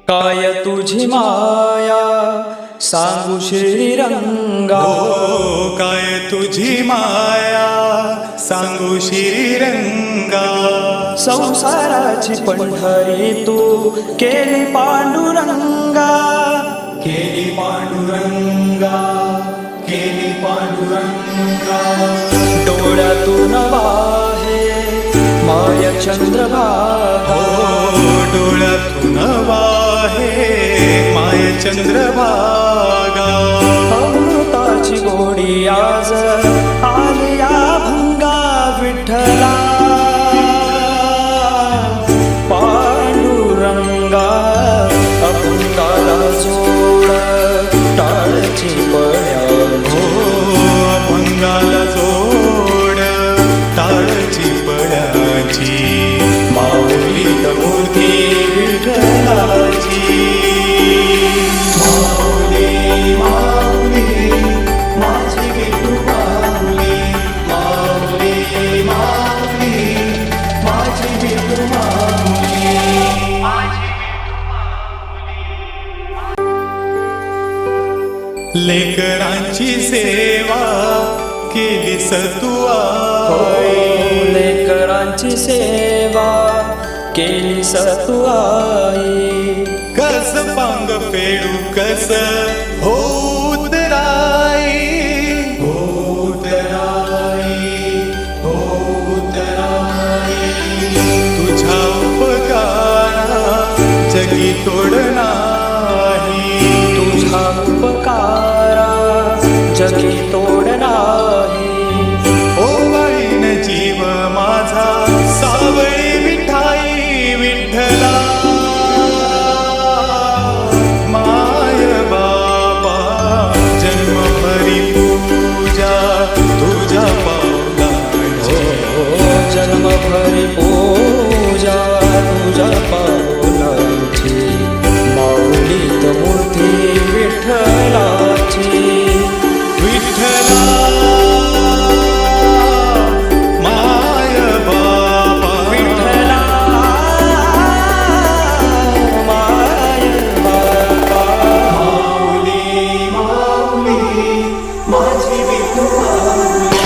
काय तुझी माया सांगू श्रीरंगा, काय तुझी माया सांगू श्रीरंगा. संसाराची पंढरी तू केली पांडुरंगा, केली पांडुरंगा, केली पांडुरंगा. डोळ्यातून वाहे माया चंद्रभागा, डोळ्यातून वाहे माय चंद्रभागा. अमृताची गोडी आज आली या भंगा विठ्ठला पांडुरंगा. अभंगाला जोड टाळची पळ्या, अभंगाला जोड टाळची पळाची. माऊली मूर्ती विठ्ठलाची. माऊली माऊली माझी विठू माऊली, माऊली माऊली माझी विठू माऊली. लेकरांची सेवा केली सतुआ, लेकरांची सेवा केली सतुआई. कस पांग फेडू कस होत राई, होत राई, होत राई. तुझ्या उपकारा जगी तोड नाही, तुझा उपकारा जगी तोड नाही. ओवाळीन जीव माझा सावळी विठाई विठ्ठला. माय बाबा जन्मभरी पूजा तुझ्या पावलाची, जन्मभरी पूजा तुझ्या पावलाची. माऊलीत मूर्ती विठ्ठलाची, विठ्ठला माय बाबा. विठ्ठला माय बाबा. माऊली माऊली माझी विठू माऊली.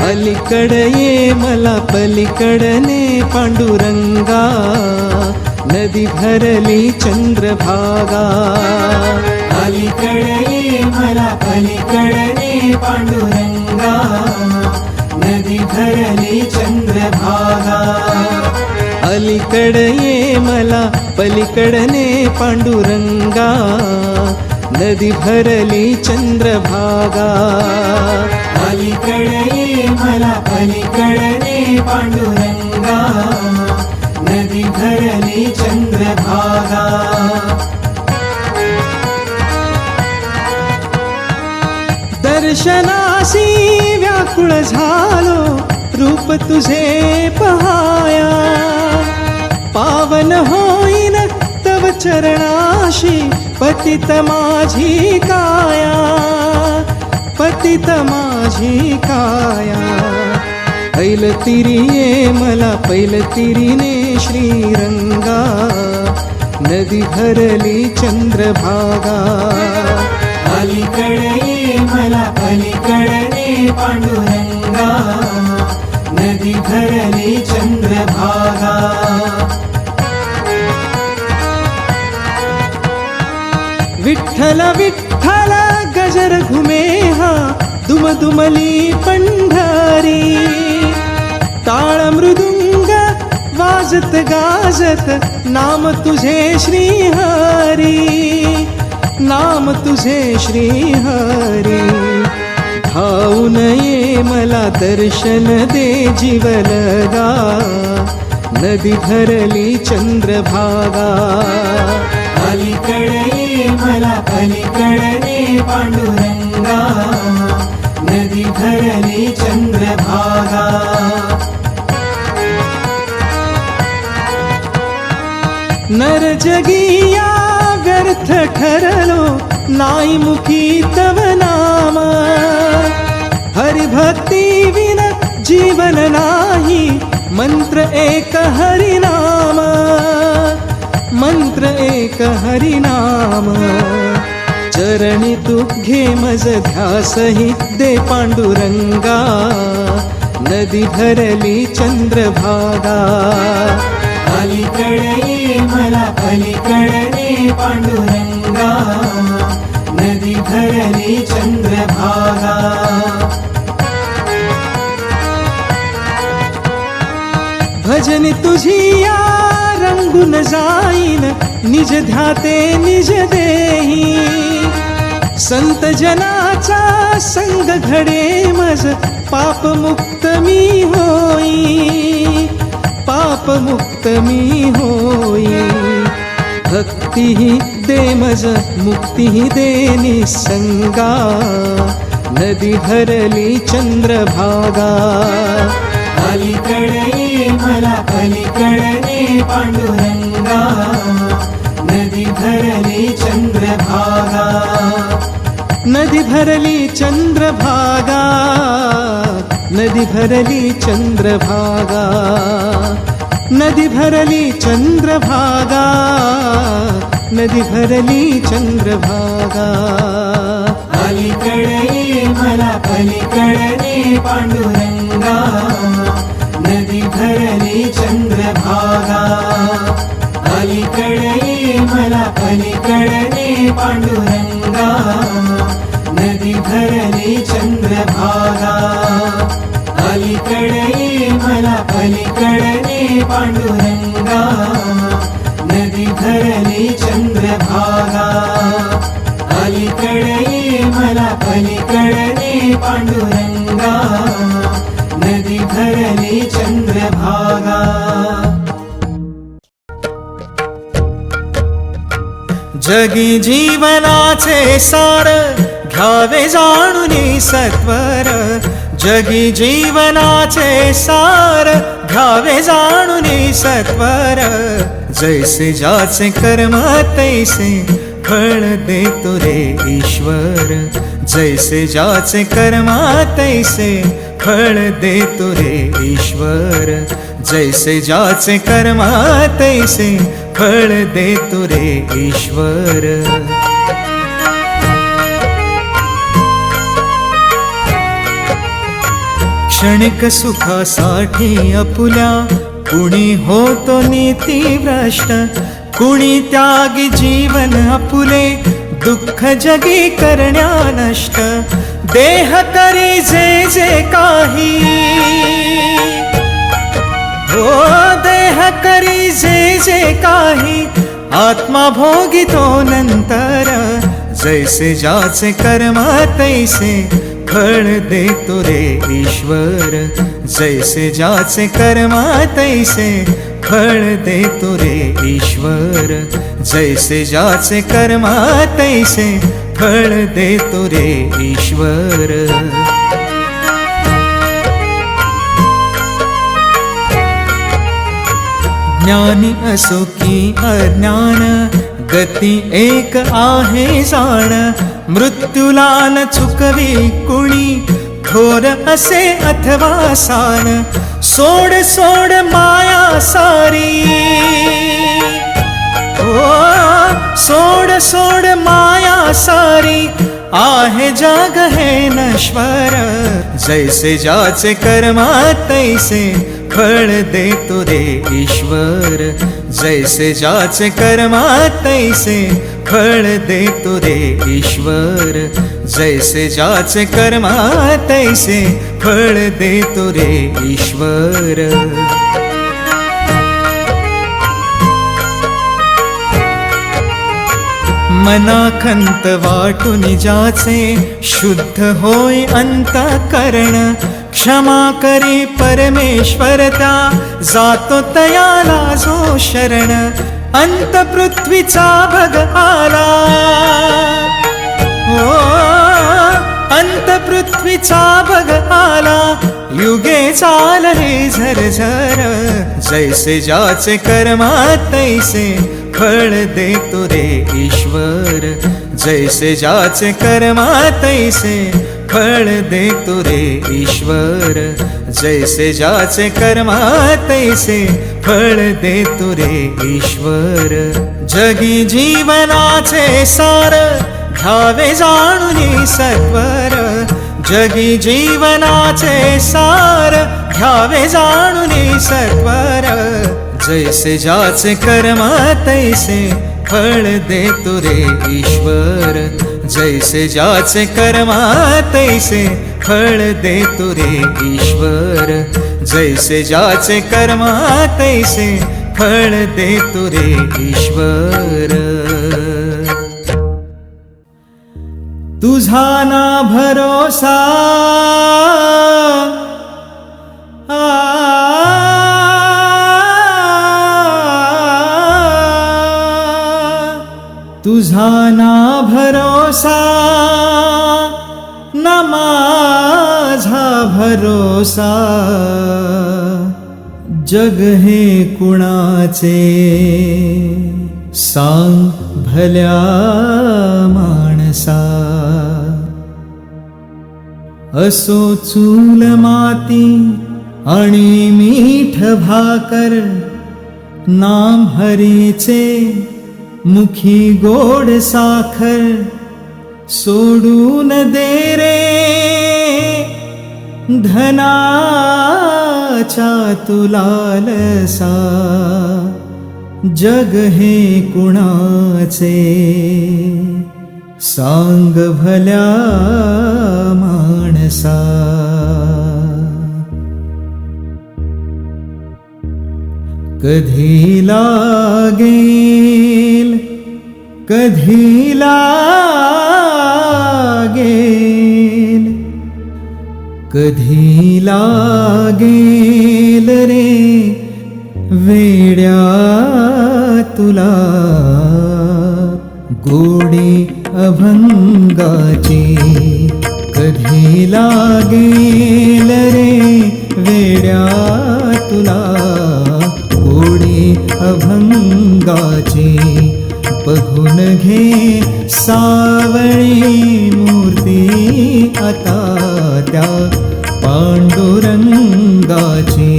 अलीकडे ये मला पलीकडने पांडुरंगा, नदी भरली चंद्रभागा. अलीकडे ये मला पलीकडने पांडुरंगा, नदी भरली चंद्रभागा. अलीकडे ये मला पलीकडने पांडुरंगा, नदी भरली चंद्रभागा. अलीकडे ये मला पलीकडने पांडुरंगा, नदी भरली चंद्रभागा. दर्शनासी व्याकुळ झालो रूप तुझे पहाया, पावन होईन तव चरणाशी पतित माझी काया, पतित माझी काया. पैलतिरी ये मला पैलतिरीने श्रीरंगा, नदी भरली चंद्रभागा. अलीकडे ये मला पलीकडने पांडुरंगा, नदी भरली चंद्रभागा. विठ्ठल विठ्ठल गजर घुमे हा दुमदुमली पंढरी, टाळ मृदुंग वाजत गाजत नाम तुझे श्रीहरी, नाम तुझे श्रीहरी. धावून ये मला दर्शन दे जीवलगा, नदी भरली चंद्रभागा. अलीकडे ये मला पलीकडने पांडुरंगा, नदी भरली चंद्रभागा. नर जगिया व्यर्थ ठरलो नाही मुखी तव नाम हरिभक्ती विन जीवन नाही मंत्र एक हरिनाम मंत्र एक हरिनाम चरणी तू घे मज ध्यासही दे पांडुरंगा नदी भरली चंद्रभागा अलीकडे ये मला पलीकडे पांडुरंगा नदी भरली चंद्रभागा भजन तुझी या रंगून जाईन निज ध्याते निज देही संत जनाचा संग घडे मज पाप मुक्त मी होई पाप मुक्त मी होई भक्ती दे मज मुक्ती दे निसंगा नदी भरली चंद्रभागा अलीकडे मला पलीकडे पांडुरंगा नदी भरली चंद्रभागा नदी भरली चंद्रभागा नदी भरली चंद्रभागा नदी भरली चंद्रभागा नदी भरली चंद्रभागा अलीकडे मला पलीकडे पांडुरंगा नदी भरली चंद्रभागा अलीकडे मला पलीकडे पांडुरंगा नदी भरली चंद्रभागा अलीकडे मला पलीकडे पांडुरंगा नदी भरली चंद्रभागा अलीकडे मला पलीकडे पांडुरंगा नदी भरली चंद्रभागा जगी जीवनाचे सार घ्यावे जाणून सत्वर जगी जीवनाचे सार घ्यावे जाणून सत्वर जैसे ज्याचे कर्म तैसे फळ देतो रे ईश्वर जैसे ज्याचे कर्म तैसे फळ देतो रे ईश्वर जैसे ज्याचे कर्म तैसे फळ देतो रे ईश्वर क्षणिक सुखासाठी अपुल्या कुणी होतो नीतिभ्रष्ट कुणी त्यागी जीवन अपुले दुःख जगी करण्या नष्ट देह करी जे जे काही हो देह करी जे जे काही आत्मा भोगितो नंतर जैसे ज्याचे कर्म तैसे फळ देतो रे ईश्वर जैसे ज्याचे कर्म तैसे फळ देतो रे ईश्वर जैसे ज्याचे कर्म तैसे फळ देतो रे ईश्वर ज्ञानी असो की अज्ञान गती एक आहे जाण मृत्यूला न चुकवी कुणी थोर असे अथवा सान सोड सोड माया सारी ओ सोड सोड माया सारी आहे जग हे नश्वर जैसे ज्याचे कर्म तैसे फळ देतो रे ईश्वर जैसे ज्याचे कर्म तैसे फळ देतो रे ईश्वर जैसे ज्याचे कर्म तैसे फळ देतो रे ईश्वर मनाखंत वाटून ज्याचे शुद्ध होय अंतःकरण क्षमा करी परमेश्वर त्या जातो तयाला जो शरण अंत पृथ्वीचा भग आला ओ अंत पृथ्वीचा भग आला युगे चालले झरझर जैसे ज्याचे कर्म तैसे फळ देतो रे ईश्वर. जैसे ज्याचे कर्मा तैसे फळ देतो रे ईश्वर. जैसे ज्याचे कर्मा तैसे फळ देतो रे ईश्वर. जगी जीवनाचे सार घ्यावे जाणून सत्वर. जगी जीवनाचे सार घ्यावे जाणून सत्वर. जैसे ज्याचे कर्म तैसे फळ देतो रे ईश्वर. जैसे ज्याचे कर्म तैसे फळ देतो रे ईश्वर. जैसे ज्याचे कर्म तैसे फळ देतो रे ईश्वर. तुझा ना भरोसा तुझा ना भरोसा ना माझा भरोसा. जग हे कुणाचे सांग भल्या माणसा. असो चूल माती आणि मीठ भाकर. नाम हरीचे मुखी गोड साखर. सोडून दे रे धनाच्या तुलालसा. जग हे कुणाचे सांग भल्या माणसा. कधी लागेल कधी लागेल कधी लागेल रे वेड्या तुला गोडी अभंगाची. कधी लागेल रे वेड्या तुला गोडी अभंगाची. बघून घे सावळी मूर्ती आता त्या पांडुरंगाची.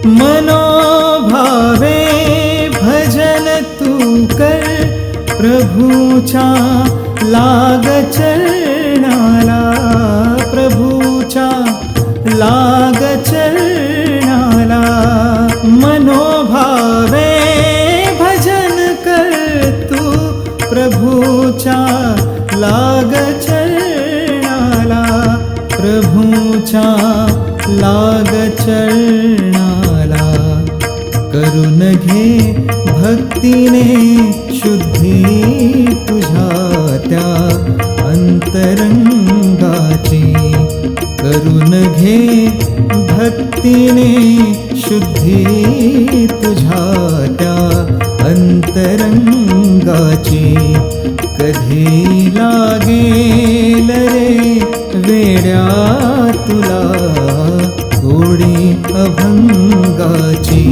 मनोभावे भजन तू कर. प्रभूच्या लाग चरणाला. प्रभूच्या लाग चरणाला. मनोभावे भजन कर तू. प्रभूच्या लाग चरणाला. प्रभूच्या लाग चरणाला. करून घे भक्तीने शुद्धी तुझ्या त्या अंतरंगाची. करून घे भक्तीने शुद्धी तुझ्या त्या अंतरंगाची. कधी लागेल रे वेड्या तुला गोडी अभंगाची.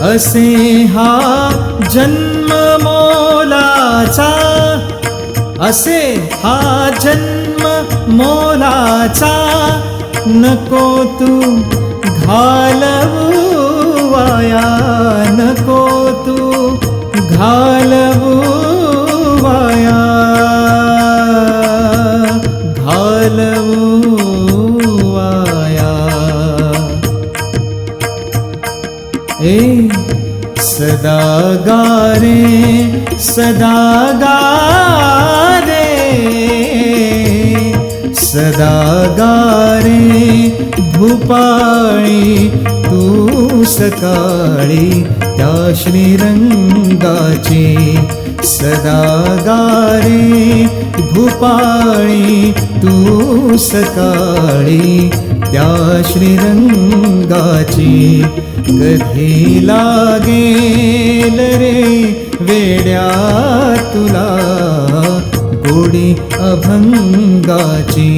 असे हा जन्म मोलाचा. असे हा जन्म मोलाचा. नको तू घालवू वाया. नको तू घालवू वाया. घालवू वाया. सदा सदा गारे सदा गारे भूपाळी तू सकाळी त्या श्रीरंगाची सदा गारे भूपाळी तू सकाळी त्या श्रीरंगाची कधी लागेल रे वेड्या तुला गोडी अभंगाची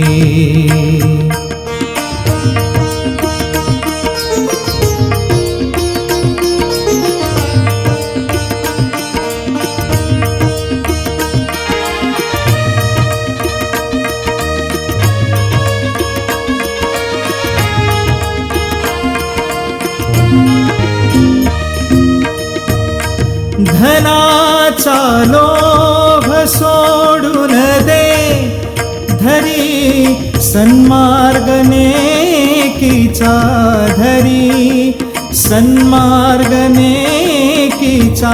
धनाचा लोभ सोडून दे धरी सन्मार्ग नेकीचा धरी सन्मार्ग नेकीचा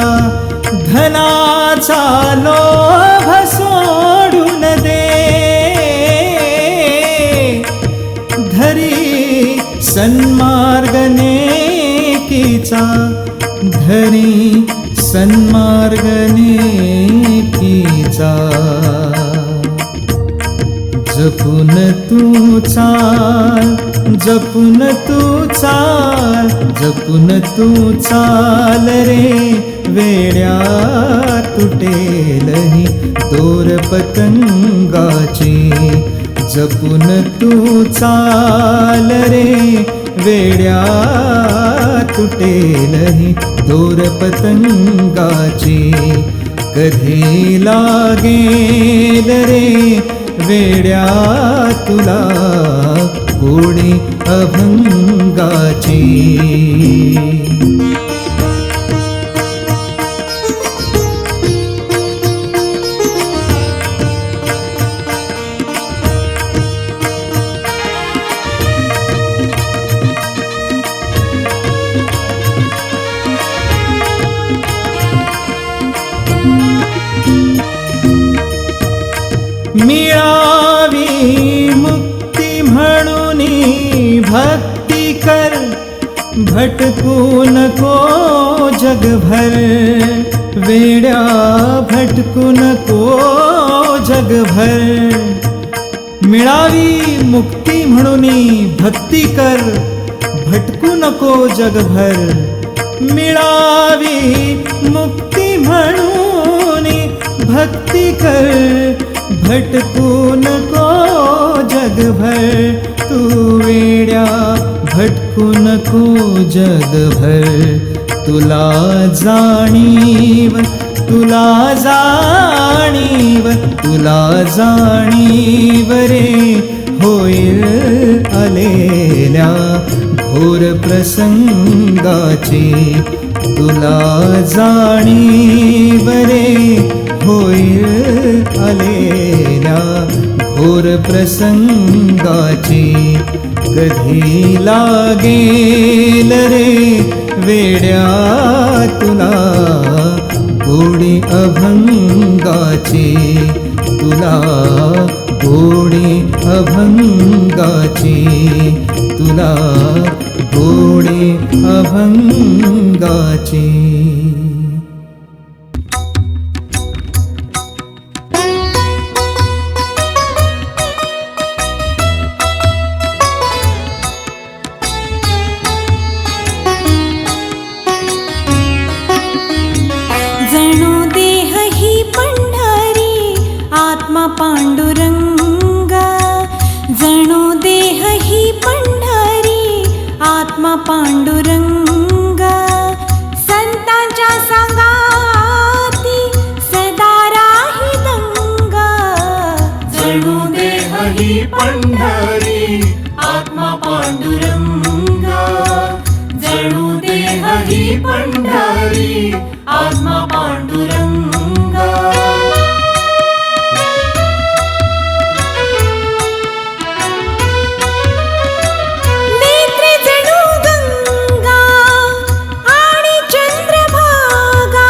धनाचा लोभ सोडून दे धरी सन्मार्ग नेकीचा धरी सन्मार्ग नेकीचा जपून तू चाल जपून तू चाल जपून तू चाल रे वेड्या तुटेलही दोर पतंगाची जपून तू चाल रे वेड्या तुटेलही दोर पतंगाची कधी लागेल रे वेड्या तुला गोडी अभंगाची मिळावी मुक्ती म्हणून भक्ती कर भटकू नको जगभर वेड्या भटकू नको जगभर मिळावी मुक्ती म्हणून भक्ती कर भटकू नको जगभर मिळावी मुक्ती म्हणून भक्ती कर भटकू नको जगभर तू वेड्या भटकू नको जगभर तुला जाणीव तुला जाणीव तुला जाणीव रे होईल आलेल्या घोर प्रसंगाची तुला जाणीव रे होईल आलेल्या घोर प्रसंगाची कधी लागेल रे वेड्या तुला गोडी अभंगाची तुला गोडी अभंगाची तुला गोडी अभंगाची पांडुरंगा जणू देह ही पंढरी आत्मा पांडुरंगा संतांच्या संगाती सदा राही दंगा जणू देह ही पंढरी आत्मा पांडुरंगा जणू देह ही पंढरी आत्मा पांडुरंगा नेत्रे जणू गंगा आणि चंद्रभागा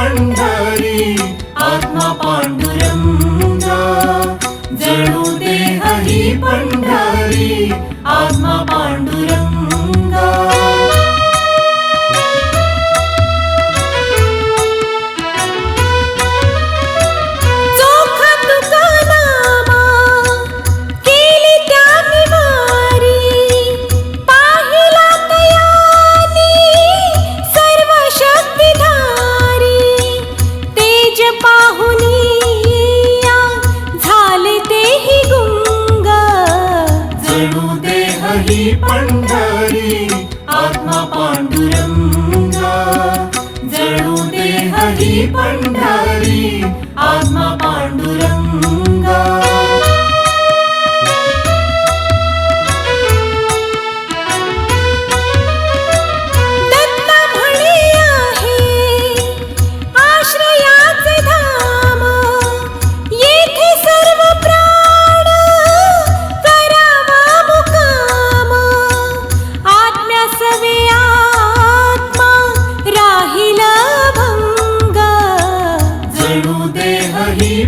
पंढरी आत्मा पांडुरंगा जणू देह ही पंढरी आत्मा पांडुरंगा पंढरी आत्मा पांडुरंगा जणू देह ही पंढरी आत्मा पांडुरंगा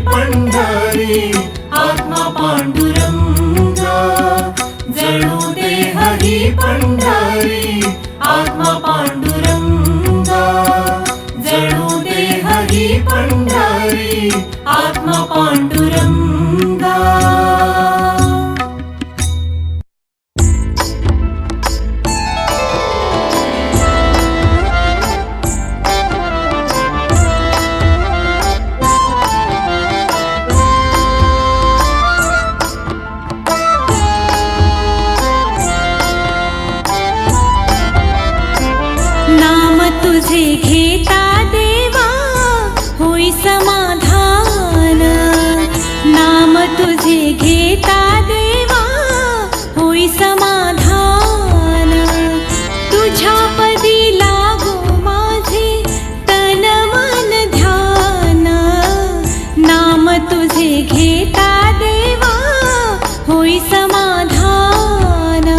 पंढरी आत्मा पांडुरंगा जणू देह ही पंढरी आत्मा पांडुरंगा जणू देह ही पंढरी आत्मा पांडुरंगा तुझे घेता देवा होई समाधान नाम तुझे घेता देवा होई समाधान तुझ्या पदी लागो माझे तन मन ध्यान नाम तुझे घेता देवा होई समाधान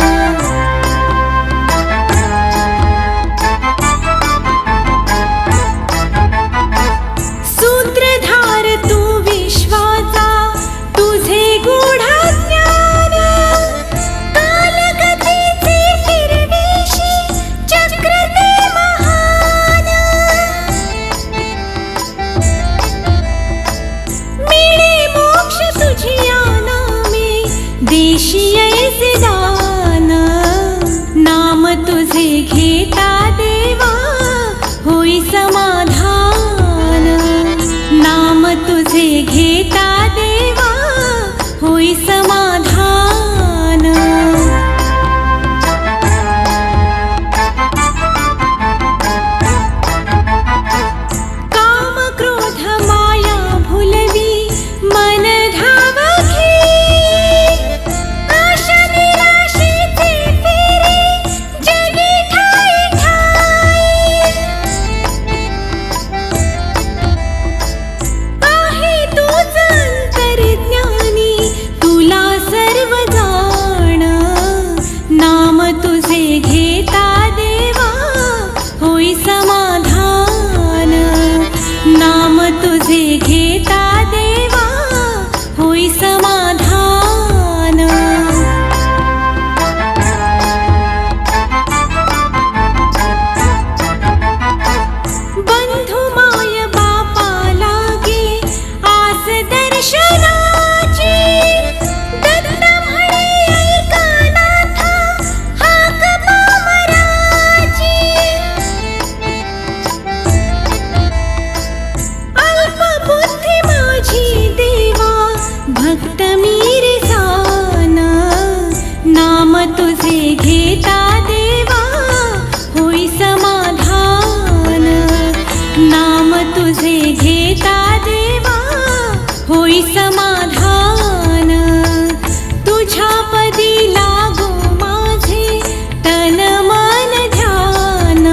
तुझे घेता देवा होई समाधान नाम तुझे घेता देवा होई समाधान काम क्रोध माया भुलवी मन धावखे आशा निराशेचे फेरे तुझे घेता देवा होई समाधान नाम तुझे घेता देवा होई समाधान बंधु माय बापा लागे आस दर्शनाची दत्त म्हणे ऐकनाथा अल्पबुद्धी माझी देवा भक्त मीरे साना नाम तुझे घेता देवा होई समाधान नाम तुझे घेता देवा होई समाधान तुझ्या पदी लागो माझे तन मन ध्यान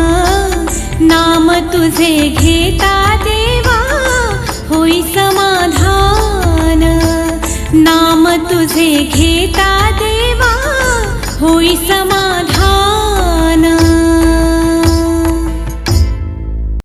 नाम तुझे घेता देवा होई समाधान नाम तुझे घेता देवा होई समाधान